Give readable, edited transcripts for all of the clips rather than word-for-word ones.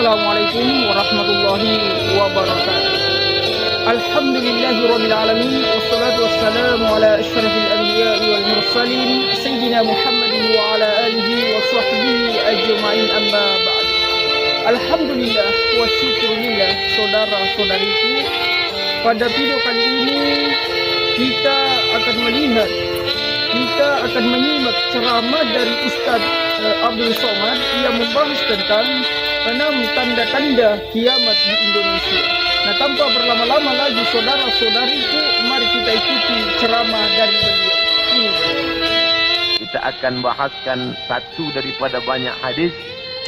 Assalamualaikum warahmatullahi wabarakatuh. Alhamdulillahirabbil alamin wassalatu wassalamu ala asyrafil anbiya'i wal mursalin sayyidina Muhammadin wa ala alihi wa sahbihi ajma'in, amma ba'd. Alhamdulillah wa syukurillah, saudara-saudariku, pada video kali ini kita akan menyimak ceramah dari Ustaz Abdul Somad yang membahas tentang 6 tanda-tanda kiamat di Indonesia. Nah, tanpa berlama-lama lagi saudara-saudariku, mari kita ikuti ceramah dari beliau. Kita akan bahaskan satu daripada banyak hadis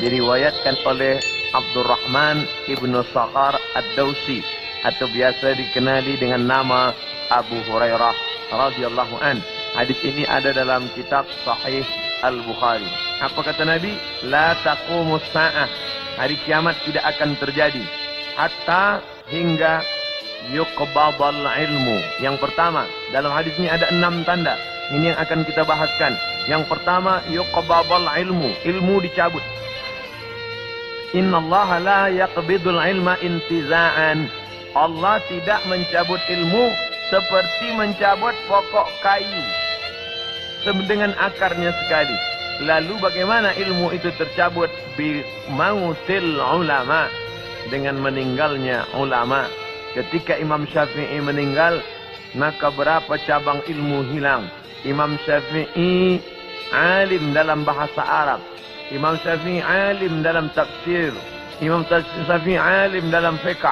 diriwayatkan oleh Abdurrahman ibnu Sakhar ad-Dawsi atau biasa dikenali dengan nama Abu Hurairah radhiyallahu an. Hadis ini ada dalam kitab Sahih Al-Bukhari. Apa kata Nabi? La taqumus sa'ah. Hari kiamat tidak akan terjadi hatta hingga yuqbadal ilmu. Yang pertama, dalam hadis ini ada 6 tanda. Ini yang akan kita bahaskan. Yang pertama, yuqbadal ilmu. Ilmu dicabut. Innallaha la yaqbidul ilma intiza'an. Allah tidak mencabut ilmu seperti mencabut pokok kayu dengan akarnya sekali. Lalu bagaimana ilmu itu tercabut? Bi mautil ulama, dengan meninggalnya ulama. Ketika Imam Syafi'i meninggal, maka berapa cabang ilmu hilang. Imam Syafi'i alim dalam bahasa Arab, Imam Syafi'i alim dalam tafsir, Imam Syafi'i alim dalam fiqh,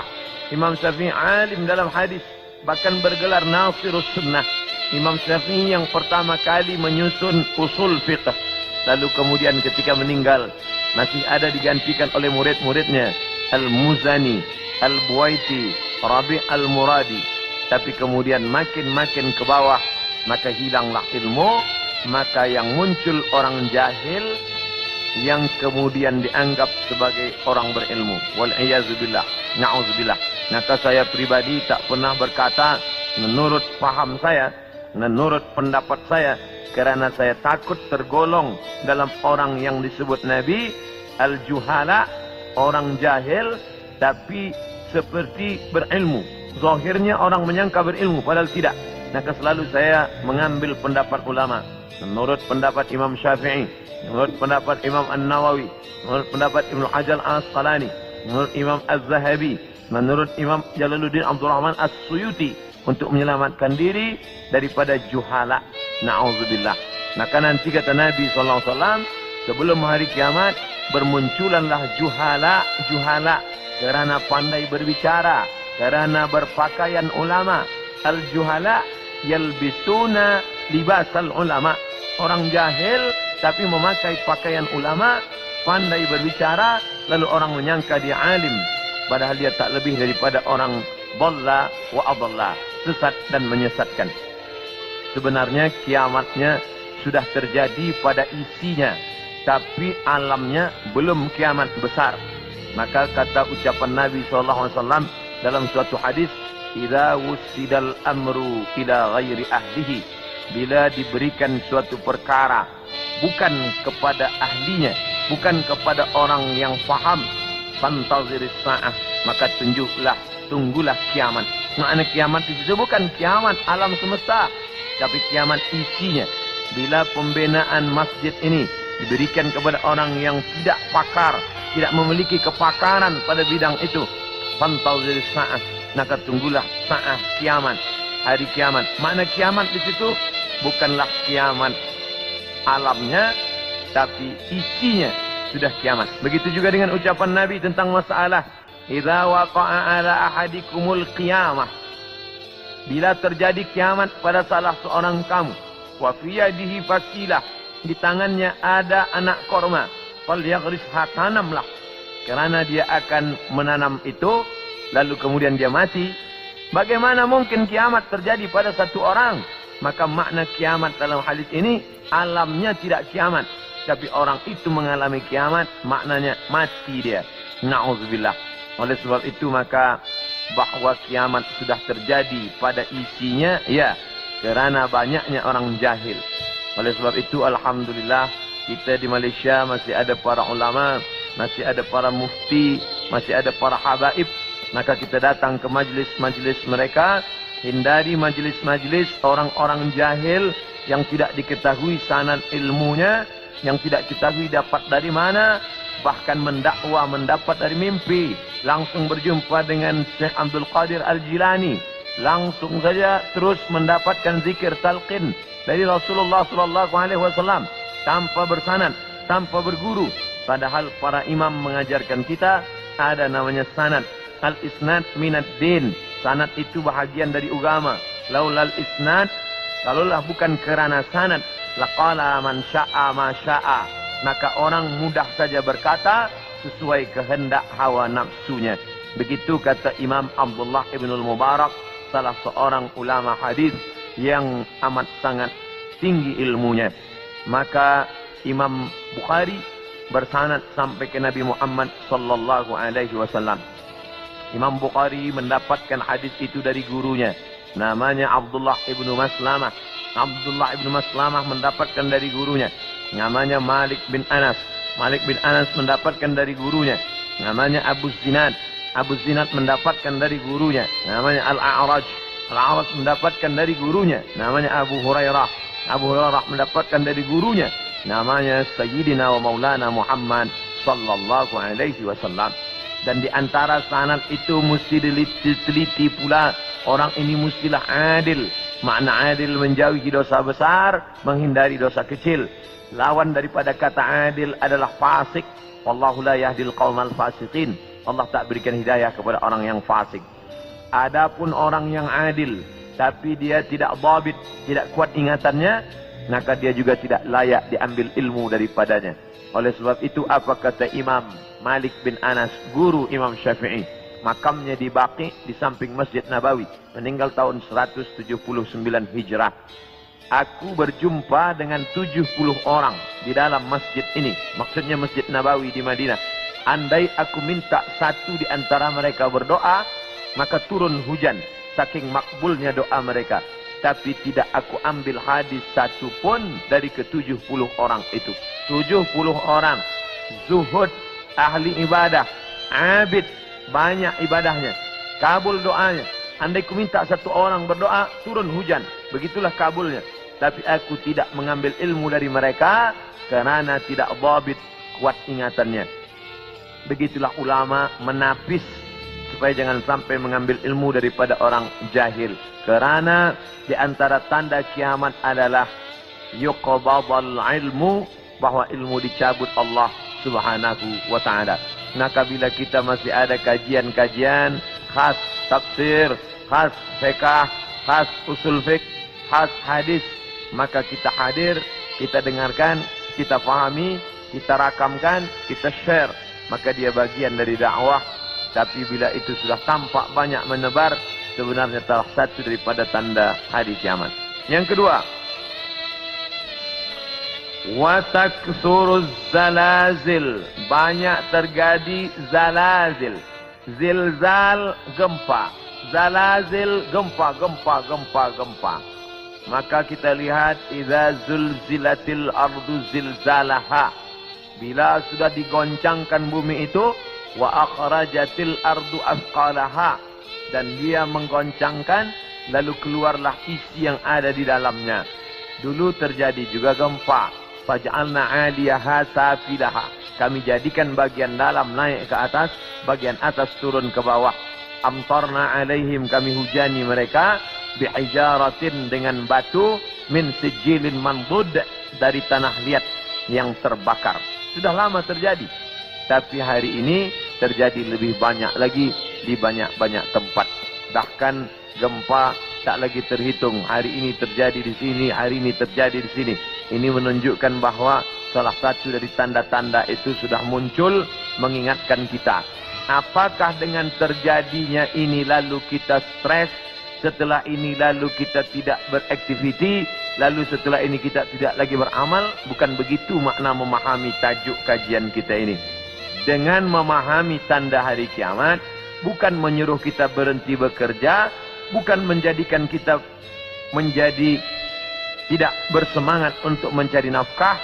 Imam Syafi'i alim dalam hadis, bahkan bergelar Nasirus Sunnah. Imam Syafi'i yang pertama kali menyusun usul fiqh. Lalu kemudian ketika meninggal, masih ada digantikan oleh murid-muridnya, Al-Muzani, Al-Buwaiti, Rabi' Al-Muradi. Tapi kemudian makin ke bawah, maka hilanglah ilmu. Maka yang muncul orang jahil yang kemudian dianggap sebagai orang berilmu. Wal'iyazubillah, na'udzubillah. Maka saya pribadi tak pernah berkata menurut paham saya, menurut pendapat saya, karena saya takut tergolong dalam orang yang disebut Nabi al-juhala, orang jahil tapi seperti berilmu. Zahirnya orang menyangka berilmu padahal tidak. Maka selalu saya mengambil pendapat ulama. Menurut pendapat Imam Syafi'i, menurut pendapat Imam An-Nawawi, menurut pendapat Ibnu Hajar Al-Asqalani, menurut Imam Az-Zahabi, menurut Imam Jalaluddin Abdul Rahman As-Suyuti, untuk menyelamatkan diri daripada juhala. Na'udzubillah. Maka nanti kata Nabi SAW, sebelum hari kiamat bermunculanlah juhala karena pandai berbicara, karena berpakaian ulama. Al-juhala yalbisuna libasal ulama. Orang jahil tapi memakai pakaian ulama, pandai berbicara, lalu orang menyangka dia alim, padahal dia tak lebih daripada orang dhalla wa adalla, sesat dan menyesatkan. Sebenarnya kiamatnya sudah terjadi pada isinya, tapi alamnya belum kiamat besar. Maka kata ucapan Nabi SAW dalam suatu hadis, idza wusidal amru ila ghairi ahlihi, bila diberikan suatu perkara bukan kepada ahlinya, bukan kepada orang yang faham, fantaziris sa'ah, maka tunggulah kiamat. Makna kiamat itu bukan kiamat alam semesta, tapi kiamat isinya. Bila pembinaan masjid ini diberikan kepada orang yang tidak pakar, tidak memiliki kepakaran pada bidang itu, fantaziris sa'ah, maka tunggulah sa'ah, kiamat, hari kiamat. Makna kiamat di situ bukanlah kiamat alamnya, tapi isinya sudah kiamat. Begitu juga dengan ucapan Nabi tentang masalah idza waqa'a ala ahadikumul qiyamah, bila terjadi kiamat pada salah seorang kamu, wa fi yadihi fasilah, di tangannya ada anak korma, falyaghrisha, tanamlah, karena dia akan menanam itu, lalu kemudian dia mati. Bagaimana mungkin kiamat terjadi pada satu orang? Maka makna kiamat dalam hadis ini, alamnya tidak kiamat, tapi orang itu mengalami kiamat, maknanya mati dia. Na'udzubillah. Oleh sebab itu maka bahwa kiamat sudah terjadi pada isinya, ya, karena banyaknya orang jahil. Oleh sebab itu alhamdulillah kita di Malaysia masih ada para ulama masih ada para mufti, masih ada para habaib, maka kita datang ke majlis-majlis mereka. Hindari majlis-majlis orang-orang jahil yang tidak diketahui sanad ilmunya, yang tidak diketahui dapat dari mana, bahkan mendakwa mendapat dari mimpi. Langsung berjumpa dengan Syekh Abdul Qadir Al-Jilani, langsung saja terus mendapatkan zikir talqin dari Rasulullah SAW tanpa bersanad, tanpa berguru. Padahal para imam mengajarkan kita ada namanya sanad. Al-isnad minad din. Sanad itu bahagian dari agama. Laulal isnad, kalaulah bukan kerana sanad, laqala man sya'a ma sya'a. Maka orang mudah saja berkata sesuai kehendak hawa nafsunya. Begitu kata Imam Abdullah ibn al-Mubarak, salah seorang ulama hadis yang amat sangat tinggi ilmunya. Maka Imam Bukhari bersanad sampai ke Nabi Muhammad sallallahu alaihi wasallam. Imam Bukhari mendapatkan hadis itu dari gurunya, namanya Abdullah ibnu Maslamah. Abdullah ibnu Maslamah mendapatkan dari gurunya, namanya Malik bin Anas. Malik bin Anas mendapatkan dari gurunya, namanya Abu Zinad. Abu Zinad mendapatkan dari gurunya, namanya Al-A'raj. Al-A'raj mendapatkan dari gurunya, namanya Abu Hurairah. Abu Hurairah mendapatkan dari gurunya, namanya Sayyidina wa Maulana Muhammad sallallahu alaihi wasallam. Dan di antara sanad itu mesti diteliti pula. Orang ini mestilah adil. Makna adil menjauhi dosa besar, menghindari dosa kecil. Lawan daripada kata adil adalah fasik. Wallahu la yahdil qaumal fasiqin. Allah tak berikan hidayah kepada orang yang fasik. Adapun orang yang adil, tapi dia tidak dhabit, tidak kuat ingatannya, maka dia juga tidak layak diambil ilmu daripadanya. Oleh sebab itu apa kata Imam Malik bin Anas, guru Imam Syafi'i? Makamnya di Baqi di samping Masjid Nabawi, meninggal tahun 179 Hijrah. Aku berjumpa dengan 70 orang di dalam masjid ini. Maksudnya Masjid Nabawi di Madinah. Andai aku minta satu di antara mereka berdoa, maka turun hujan. Saking makbulnya doa mereka. Tapi tidak aku ambil hadis satu pun dari ke-70 orang itu. 70 orang. Zuhud, ahli ibadah, abid, banyak ibadahnya. Kabul doanya. Andai ku minta satu orang berdoa, turun hujan. Begitulah kabulnya. Tapi aku tidak mengambil ilmu dari mereka kerana tidak dhabit, kuat ingatannya. Begitulah ulama menapis supaya jangan sampai mengambil ilmu daripada orang jahil. Kerana di antara tanda kiamat adalah yuqbadul ilmu, bahwa ilmu dicabut Allah Subhanahu wa ta'ala. Maka bila kita masih ada kajian-kajian khas tafsir, khas fiqh, khas usul fiqh, khas hadis, maka kita hadir, kita dengarkan, kita fahami, kita rakamkan, kita share. Maka dia bagian dari dakwah. Tapi bila itu sudah tampak banyak menebar, sebenarnya salah satu daripada tanda hari kiamat. Yang kedua, wa taksuruz zalazil, banyak terjadi zalazil. Zilzal, gempa. Zalazil, gempa. Maka kita lihat, idza zulzilatil ardu zilzalaha, bila sudah digoncangkan bumi itu, wa akhrajatil ardu afqalaha, dan dia menggoncangkan, lalu keluarlah isi yang ada di dalamnya. Dulu terjadi juga gempa. Faj'alna 'aliyaha safilaha, kami jadikan bagian dalam naik ke atas, bagian atas turun ke bawah. Amtarna 'alaihim, kami hujani mereka, bihijaratin, dengan batu, min sijilin mandud, dari tanah liat yang terbakar. Sudah lama terjadi, tapi hari ini terjadi lebih banyak lagi di banyak-banyak tempat. Bahkan gempa tak lagi terhitung. Hari ini terjadi di sini, hari ini terjadi di sini. Ini menunjukkan bahawa salah satu dari tanda-tanda itu sudah muncul mengingatkan kita. Apakah dengan terjadinya ini lalu kita stres, setelah ini lalu kita tidak beraktiviti, lalu setelah ini kita tidak lagi beramal? Bukan begitu makna memahami tajuk kajian kita ini. Dengan memahami tanda hari kiamat, bukan menyuruh kita berhenti bekerja, bukan menjadikan kita menjadi tidak bersemangat untuk mencari nafkah,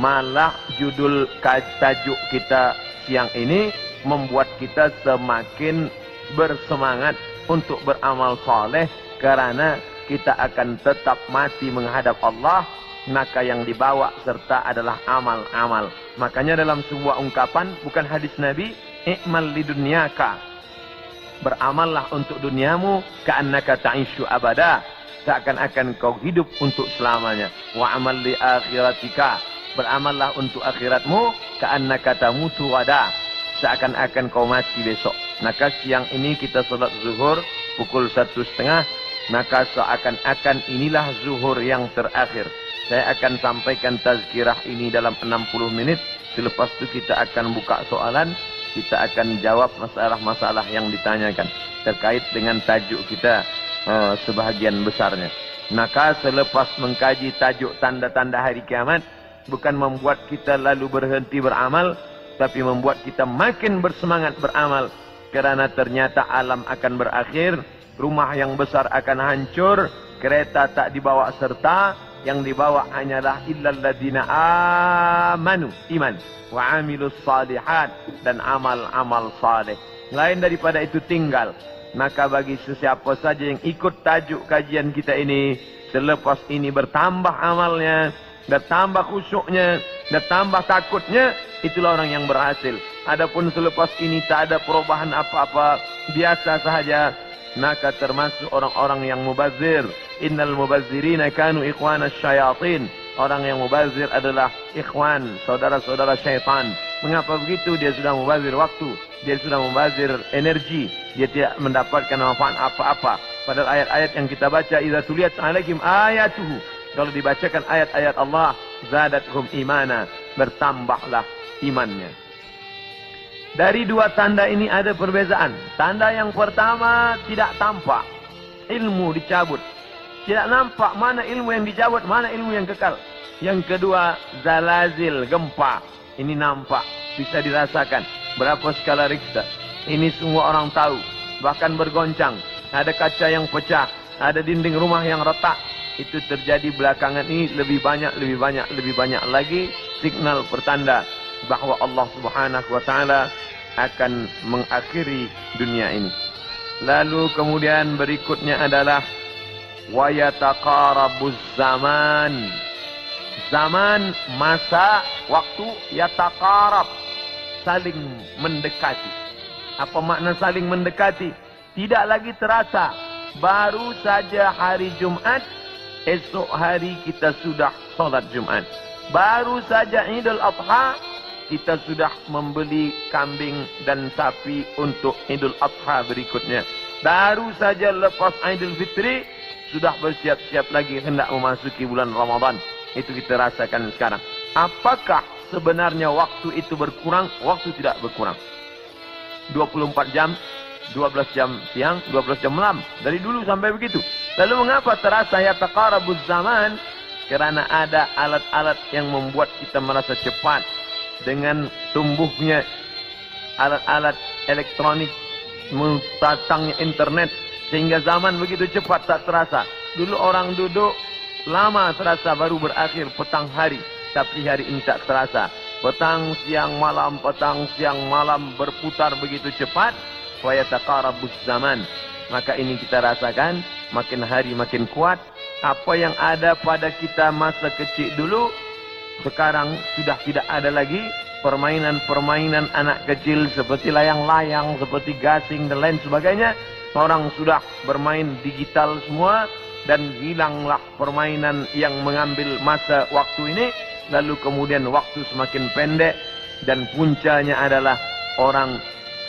malah judul tajuk kita siang ini membuat kita semakin bersemangat untuk beramal soleh, karena kita akan tetap mati menghadap Allah. Maka yang dibawa serta adalah amal-amal. Makanya dalam sebuah ungkapan, bukan hadis Nabi, i'mal lidunyaka, beramallah untuk duniamu, ka'annaka ta'ishu abada, seakan-akan kau hidup untuk selamanya. Wa amal li akhiratika, beramallah untuk akhiratmu, ka'annaka tamutu wada, seakan-akan kau mati besok. Maka siang ini kita salat zuhur pukul 1:30, maka seakan-akan inilah zuhur yang terakhir. Saya akan sampaikan tazkirah ini dalam 60 menit. Selepas itu kita akan buka soalan. Kita akan jawab masalah-masalah yang ditanyakan terkait dengan tajuk kita sebahagian besarnya. Maka selepas mengkaji tajuk tanda-tanda hari kiamat, bukan membuat kita lalu berhenti beramal, tapi membuat kita makin bersemangat beramal. Kerana ternyata alam akan berakhir, rumah yang besar akan hancur, kereta tak dibawa serta, yang dibawa hanyalah illalladzina amanu, iman, wa amilus salihat, dan amal-amal saleh. Lain daripada itu tinggal. Maka bagi sesiapa saja yang ikut tajuk kajian kita ini, selepas ini bertambah amalnya, bertambah khusyuknya, bertambah takutnya, itulah orang yang berhasil. Adapun selepas ini tak ada perubahan apa-apa, biasa sahaja, maka termasuk orang-orang yang mubazir. Innal mubazzirina kanu ikhwana syayatin. Orang yang mubazir adalah ikhwan, saudara-saudara syaitan. Mengapa begitu? Dia sudah mubazir waktu, dia sudah mubazir energi, dia tidak mendapatkan manfaat apa-apa. Padahal ayat-ayat yang kita baca, idza tuliyat alaihim ayatuhu, kalau dibacakan ayat-ayat Allah, zadathum imana, bertambahlah imannya. Dari dua tanda ini ada perbezaan. Tanda yang pertama, tidak tampak, ilmu dicabut. Tidak nampak mana ilmu yang dicabut, mana ilmu yang kekal. Yang kedua, zalazil, gempa. Ini nampak, bisa dirasakan. Berapa skala Richter. Ini semua orang tahu. Bahkan bergoncang. Ada kaca yang pecah. Ada dinding rumah yang retak. Itu terjadi belakangan ini lebih banyak lagi. Signal pertanda bahawa Allah Subhanahu wa Ta'ala akan mengakhiri dunia ini. Lalu kemudian berikutnya adalah wa yataqarabuz zaman. Zaman, masa, waktu, yataqarab, saling mendekati. Apa makna saling mendekati? Tidak lagi terasa. Baru saja hari Jumat, esok hari kita sudah salat Jumat. Baru saja Idul Adha, kita sudah membeli kambing dan sapi untuk Idul Adha berikutnya. Baru saja lepas Idul Fitri, sudah bersiap-siap lagi hendak memasuki bulan Ramadan. Itu kita rasakan sekarang. Apakah sebenarnya waktu itu berkurang? Waktu tidak berkurang. 24 jam, 12 jam siang, 12 jam malam. Dari dulu sampai begitu. Lalu mengapa terasa yataqarabuz zaman? Kerana ada alat-alat yang membuat kita merasa cepat. Dengan tumbuhnya alat-alat elektronik, datangnya internet, sehingga zaman begitu cepat tak terasa. Dulu orang duduk lama terasa, baru berakhir petang hari. Tapi hari ini tak terasa. Petang siang malam berputar begitu cepat. Wa yataqarabuz zaman. Maka ini kita rasakan, makin hari makin kuat. Apa yang ada pada kita masa kecil dulu, sekarang sudah tidak ada lagi. Permainan-permainan anak kecil seperti layang-layang, seperti gasing dan lain sebagainya. Orang sudah bermain digital semua, dan hilanglah permainan yang mengambil masa waktu ini. Lalu kemudian waktu semakin pendek, dan puncanya adalah orang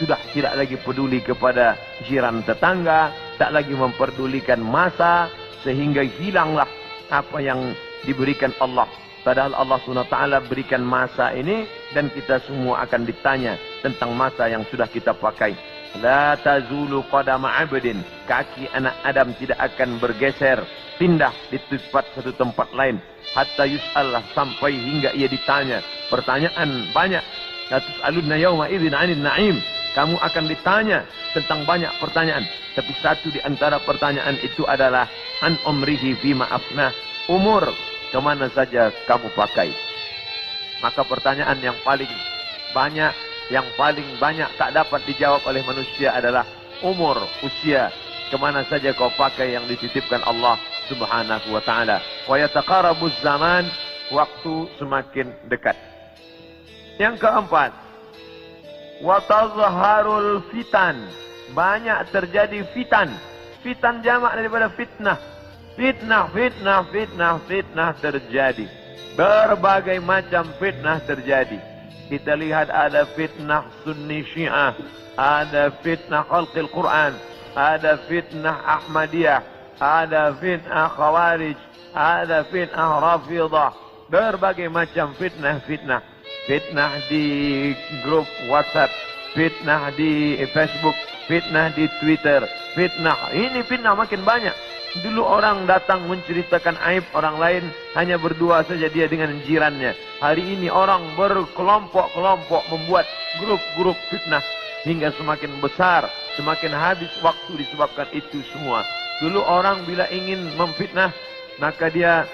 sudah tidak lagi peduli kepada jiran tetangga, tak lagi memperdulikan masa, sehingga hilanglah apa yang diberikan Allah. Padahal Allah SWT berikan masa ini, dan kita semua akan ditanya tentang masa yang sudah kita pakai. La tazulu qadama 'abdin, kaki anak Adam tidak akan bergeser, pindah di satu tempat lain, hatta yus'al, sampai hingga ia ditanya. Pertanyaan banyak. La tus'alunna yawma idzin 'anil na'im. Kamu akan ditanya tentang banyak pertanyaan, tapi satu di antara pertanyaan itu adalah an umrihi fima afnah, umur kemana saja kamu pakai. Maka pertanyaan yang paling banyak yang paling banyak tak dapat dijawab oleh manusia adalah umur, usia. Kemana saja kau pakai yang dititipkan Allah Subhanahu wa ta'ala. Wa yataqarabuz zaman, waktu semakin dekat. Yang keempat, wa tazharul fitan, banyak terjadi fitan. Fitan jamak daripada fitnah. Fitnah, fitnah, fitnah, fitnah terjadi. Berbagai macam fitnah terjadi. Kita lihat ada fitnah Sunni Syiah, ada fitnah Khalqil Quran, ada fitnah Ahmadiyah, ada fitnah Khawarij, ada fitnah Rafidah. Berbagai macam fitnah-fitnah. Fitnah di grup WhatsApp, fitnah di Facebook, fitnah di Twitter, fitnah. Ini fitnah makin banyak. Dulu orang datang menceritakan aib orang lain, hanya berdua saja dia dengan jirannya. Hari ini orang berkelompok-kelompok membuat grup-grup fitnah. Hingga semakin besar, semakin habis waktu disebabkan itu semua. Dulu orang bila ingin memfitnah, maka dia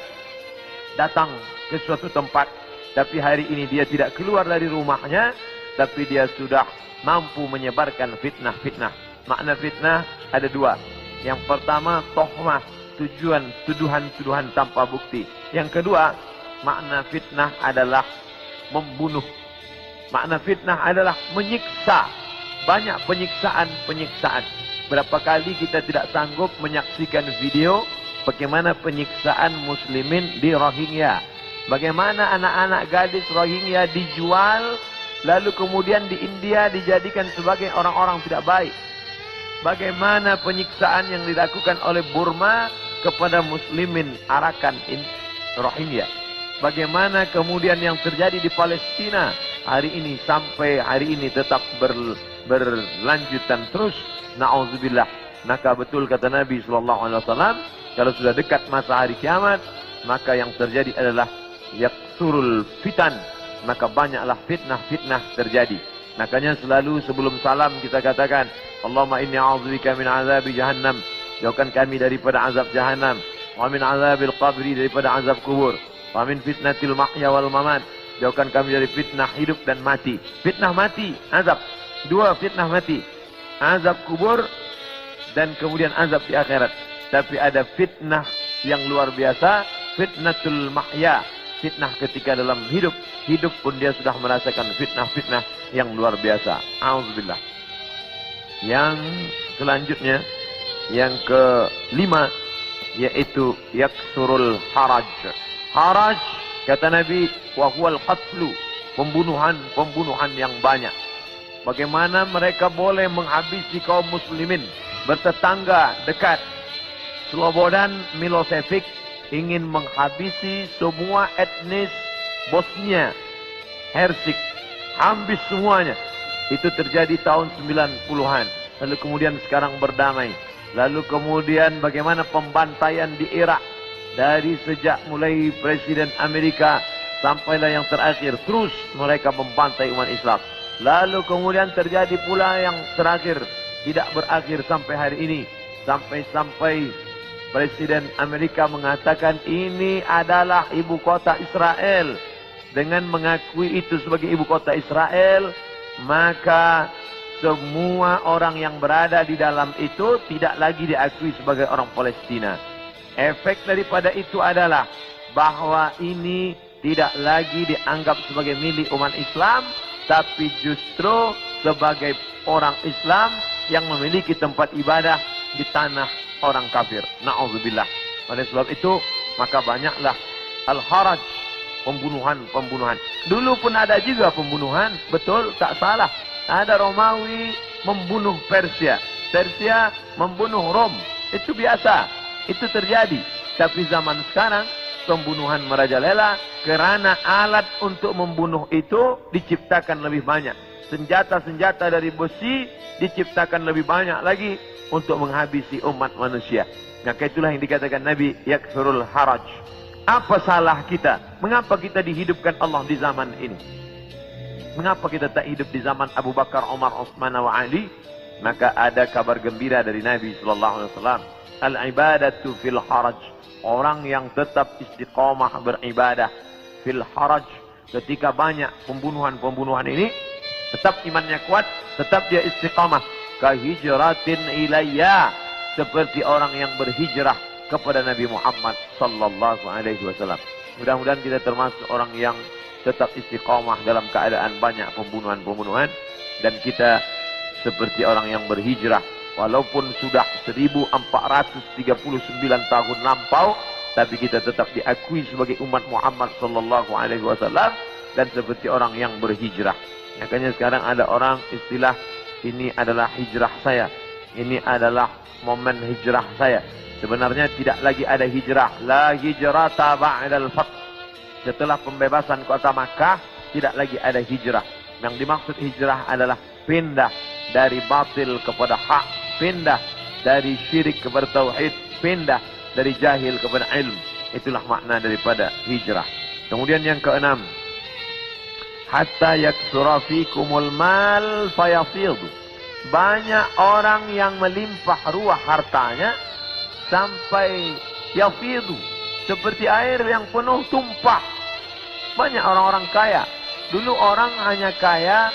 datang ke suatu tempat. Tapi hari ini dia tidak keluar dari rumahnya, tapi dia sudah mampu menyebarkan fitnah-fitnah. Makna fitnah ada dua. Yang pertama, tohmah, tuduhan-tuduhan tanpa bukti. Yang kedua, makna fitnah adalah membunuh. Makna fitnah adalah menyiksa. Banyak penyiksaan-penyiksaan. Berapa kali kita tidak sanggup menyaksikan video bagaimana penyiksaan muslimin di Rohingya. Bagaimana anak-anak gadis Rohingya dijual, lalu kemudian di India dijadikan sebagai orang-orang tidak baik. Bagaimana penyiksaan yang dilakukan oleh Burma kepada muslimin Arakan Rohingya. Bagaimana kemudian yang terjadi di Palestina hari ini sampai hari ini tetap berlanjutan terus. Na'udzubillah. Maka betul kata Nabi SAW, kalau sudah dekat masa hari kiamat, maka yang terjadi adalah yaksurul fitan. Maka banyaklah fitnah-fitnah terjadi. Makanya selalu sebelum salam kita katakan, Allahumma inni a'udzubika min azabi jahannam. Jauhkan kami daripada azab jahannam. Wa min azabil qabri, daripada azab kubur. Wa min fitnatil mahya wal mamat. Jauhkan kami dari fitnah hidup dan mati. Fitnah mati, azab. Dua fitnah mati. Azab kubur dan kemudian azab di akhirat. Tapi ada fitnah yang luar biasa. Fitnatul mahya. Fitnah ketika dalam hidup. Hidup pun dia sudah merasakan fitnah-fitnah yang luar biasa. A'udzubillah. Yang selanjutnya, yang kelima, yaitu yaksurul haraj. Haraj, kata Nabi, wahual qatlu, pembunuhan yang banyak. Bagaimana mereka boleh menghabisi kaum muslimin bertetangga dekat. Slobodan Milosevic ingin menghabisi semua etnis Bosnia Hersek, habis semuanya. Itu terjadi tahun 90-an. Lalu kemudian sekarang berdamai. Lalu kemudian bagaimana pembantaian di Irak. Dari sejak mulai Presiden Amerika sampailah yang terakhir. Terus mereka membantai umat Islam. Lalu kemudian terjadi pula yang terakhir. Tidak berakhir sampai hari ini. Sampai-sampai Presiden Amerika mengatakan ini adalah ibu kota Israel. Dengan mengakui itu sebagai ibu kota Israel, maka semua orang yang berada di dalam itu tidak lagi diakui sebagai orang Palestina. Efek daripada itu adalah bahwa ini tidak lagi dianggap sebagai milik umat Islam, tapi justru sebagai orang Islam yang memiliki tempat ibadah di tanah orang kafir. Na'udzubillah. Oleh sebab itu, maka banyaklah al-haraj, pembunuhan-pembunuhan. Dulu pun ada juga pembunuhan, betul, tak salah. Ada Romawi membunuh Persia, Persia membunuh Rom. Itu biasa, itu terjadi. Tapi zaman sekarang, pembunuhan merajalela kerana alat untuk membunuh itu diciptakan lebih banyak. Senjata-senjata dari besi diciptakan lebih banyak lagi untuk menghabisi umat manusia. Maka itulah yang dikatakan Nabi, yaksurul haraj. Apa salah kita? Mengapa kita dihidupkan Allah di zaman ini? Mengapa kita tak hidup di zaman Abu Bakar, Umar, Utsman wa Ali? Maka ada kabar gembira dari Nabi SAW. Al-ibadatu fil haraj. Orang yang tetap istiqamah beribadah fil haraj. Ketika banyak pembunuhan-pembunuhan ini, Tetap imannya kuat, tetap dia istiqamah. Kahijratin ilayya, seperti orang yang berhijrah kepada Nabi Muhammad sallallahu alaihi wasallam. Mudah-mudahan kita termasuk orang yang tetap istiqamah dalam keadaan banyak pembunuhan-pembunuhan, dan kita seperti orang yang berhijrah walaupun sudah 1439 tahun lampau, tapi kita tetap diakui sebagai umat Muhammad sallallahu alaihi wasallam dan seperti orang yang berhijrah. Makanya sekarang ada orang istilah, ini adalah hijrah saya, ini adalah momen hijrah saya. Sebenarnya tidak lagi ada hijrah. La hijrata ba'dal fath. Setelah pembebasan kota Makkah, tidak lagi ada hijrah. Yang dimaksud hijrah adalah pindah dari batil kepada hak, pindah dari syirik kepada tauhid, pindah dari jahil kepada ilmu. Itulah makna daripada hijrah. Kemudian yang keenam, hatta yaksura fikumul mal fayafidu. Banyak orang yang melimpah ruah hartanya sampai yafidu, seperti air yang penuh tumpah. Banyak orang-orang kaya. Dulu orang hanya kaya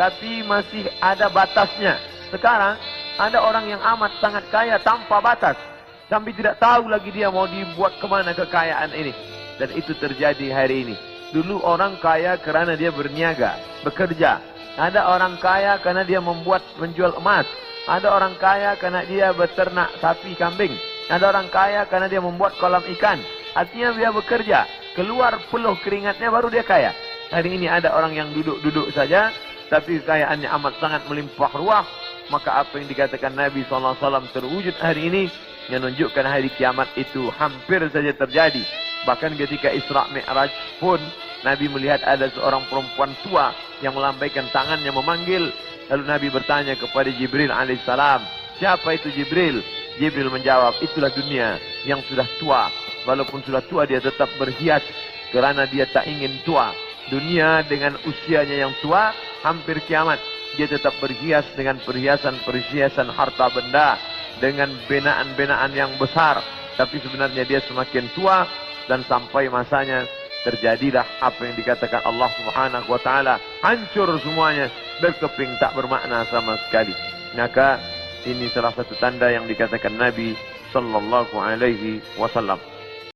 tapi masih ada batasnya. Sekarang ada orang yang amat sangat kaya tanpa batas, sampai tidak tahu lagi dia mau dibuat kemana kekayaan ini. Dan itu terjadi hari ini. Dulu orang kaya karena dia berniaga, bekerja. Ada orang kaya karena dia menjual emas. Ada orang kaya karena dia beternak sapi, kambing. Ada orang kaya karena dia membuat kolam ikan. Artinya dia bekerja, keluar peluh keringatnya baru dia kaya. Hari ini ada orang yang duduk-duduk saja, tapi kekayaannya amat sangat melimpah ruah. Maka apa yang dikatakan Nabi SAW terwujud hari ini, yang menunjukkan hari kiamat itu hampir saja terjadi. Bahkan ketika Isra Mi'raj pun, Nabi melihat ada seorang perempuan tua yang melambaikan tangannya memanggil. Lalu Nabi bertanya kepada Jibril alaihissalam, siapa itu Jibril? Jibril menjawab, itulah dunia yang sudah tua. Walaupun sudah tua, dia tetap berhias kerana dia tak ingin tua. Dunia dengan usianya yang tua, hampir kiamat, dia tetap berhias dengan perhiasan-perhiasan harta benda, dengan benaan-benaan yang besar. Tapi sebenarnya dia semakin tua, dan sampai masanya terjadilah apa yang dikatakan Allah Subhanahu wa taala, hancur semuanya, berkeping tak bermakna sama sekali. Maka ini salah satu tanda yang dikatakan Nabi sallallahu alaihi wasallam.